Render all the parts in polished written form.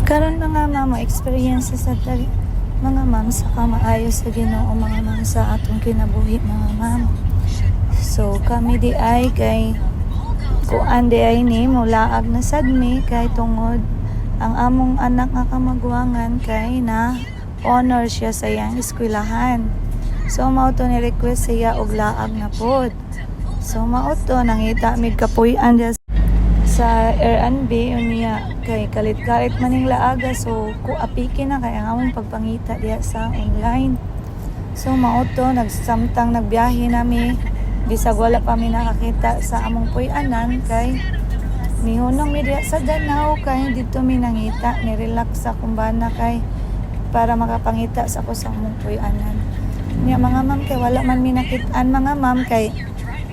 Karon mga mama experiences sa mga ma'am sa kamaayo sa Ginoo mga ma'am sa atong kinabuhi mga ma'am. So kami di ay kay kuan di ay ni mulaag na sadmi kay tungod ang among anak nga kamagwangan kay na honor siya sa iyang eskwelahan. So mao to ni request siya og laag na pod. So mao to nangita mig kapuy-an sa Airbnb unya kay kalit-kalit maning laaga so ku apiki na kay ang among pagpangita diya sa online. So mao to nagsamtang nagbiyahe nami bisag wala pa mi nakakita sa among puy-anan kay mihunong mi diya sa Danau kay dito mi nangita ni relax sa kumbana kay para makapangita sa ko sa among puy-anan. Nya mga ma'am kay wala man mi nakit-an mga ma'am kay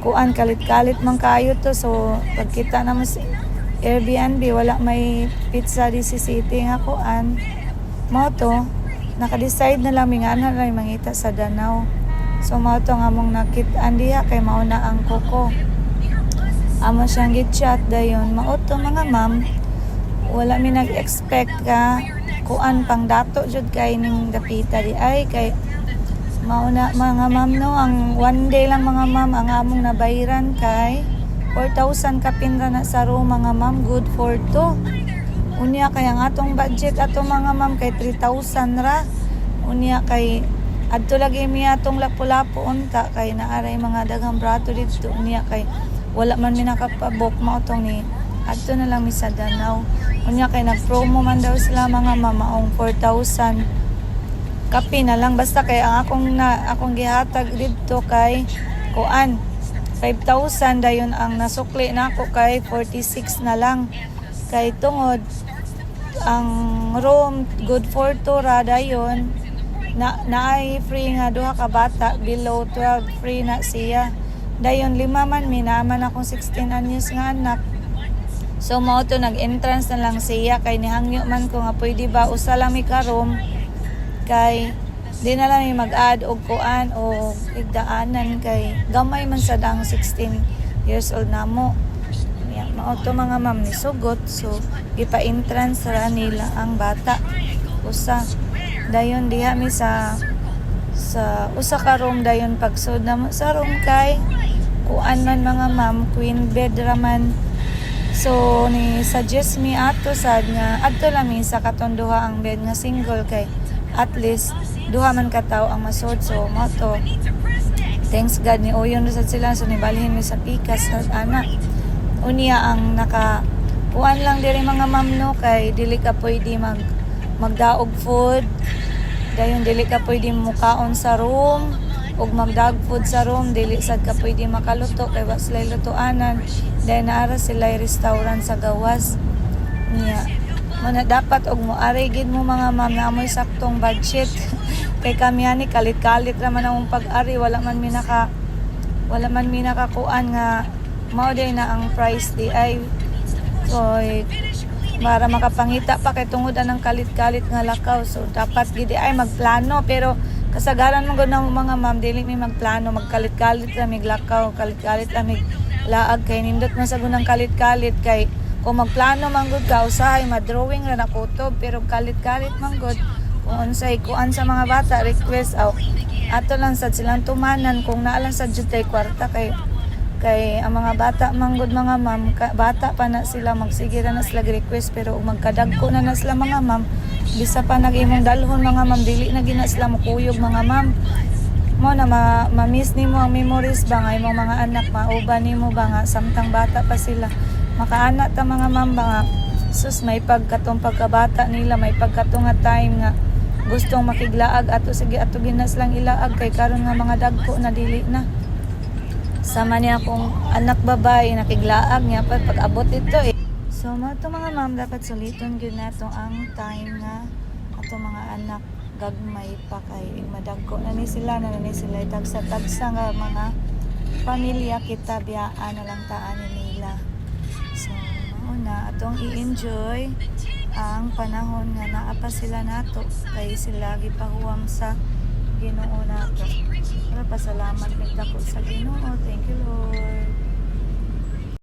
kuan kalit-kalit man kaayo to so pagkita naman si Airbnb wala may pizza di si city nga kuan mo to naka-decide na lang nga na lang mangita sa Danau. So mao to nga mong nakit-an diha kay mao na ang koko amo siyang gid-chat dayon mao to mga ma'am wala mi nag-expect ka kuan pang dato jud kay ning dapita di ay kay mauna mga ma'am no ang one day lang mga ma'am ang among nabayaran kay 4,000 kapinra na sa room mga ma'am good for two unya kay ang atong budget ato mga ma'am kay 3,000 ra unya kay adto lagi mi atong lapu-lapu unta kay naaray mga daghang brato dito unya kay wala man mi nakapabok mao tong ni adto na lang mi sa Danau unya kay nag-promo man daw sila mga ma'am maong 4,000 kape na lang basta kay ang akong gihatag dito kay kuan 5,000 dayon ang nasukli nako kay 46 na lang kay tungod ang room good for two ra dayon naay free nga duha ka bata below 12 free na siya dayon lima man minaman akong 16 anyos nga anak so mao to nag-entrance na lang siya kay nihangyo man ko nga pwede ba usa lang mi ka room kay di na lang mag-add og kuan o igdaanan kay gamay man sa dang 16 years old namo yeah, mao to mga ma'am ni sugot so ipa-entrance ra nila ang bata usa dayon diha mi sa usa ka room dayon pagsud namo sa room kay kuan man mga ma'am queen bed raman so ni suggest mi ato sad nga adto lang mi sa katonduha ang bed nga single kay at least duha man ka tawo ang masud so mo to thanks God ni uyon sad sila so nibalhin mi sa pikas sa anak unya ang naka kuan lang diri mga ma'am no kay dili ka pwede magdaog food dayon dili ka pwede mukaon sa room ug magdaog food sa room dili sad ka pwede makaluto kay wa sila lutoanan dayon naara sila restaurant sa gawas niya na dapat og moari gid mo mga ma'am na amoy saktong budget kay kami ani kalit-kalit ra man ang pag-ari wala man mi nakakuan nga mao day na ang price di ay so para makapangita pa kay tungod anang kalit-kalit nga lakaw so dapat gid ay magplano pero kasagaran man gud na mga ma'am dili mi magplano magkalit-kalit ra mig lakaw kalit-kalit ra mig laag kay nindot man sa gunang kalit-kalit kay kung magplano man gud ka usahay madrawing ra na kutob pero kalit-kalit man gud kung unsay kuan sa mga bata request ato lang sad silang tumanan kung naa lang sad jud tay kwarta kay ang mga bata man gud mga ma'am bata pa na sila magsige ra na sila request pero magkadagko na sila mga ma'am bisa pa nag-imong dalhon mga ma'am dili na gina sila mukuyog mga ma'am mo na ma-miss nimo ang memories ba nga imong mga anak mauban nimo ba nga samtang bata pa sila makaanak ta mga ma'am nga sus may pagkatong pagkabata nila may pagkatong nga time nga gustong makiglaag ato sige ato ginas lang ilaag kay karon nga mga dagko na dili na sama niya akong anak babae nakiglaag niya pag abot ito so mo to mga ma'am dapat suliton gyud nato ang time na ato mga anak gagmay pa kay madagko na ni sila tagsa nga mga pamilya kita biyaan na lang taan nila. So, una, atong i-enjoy ang panahon nga naa pa sila nato kay sila gipahuwam sa Ginoo nato. Para pasalamat nagdako sa Ginoo. Thank you Lord.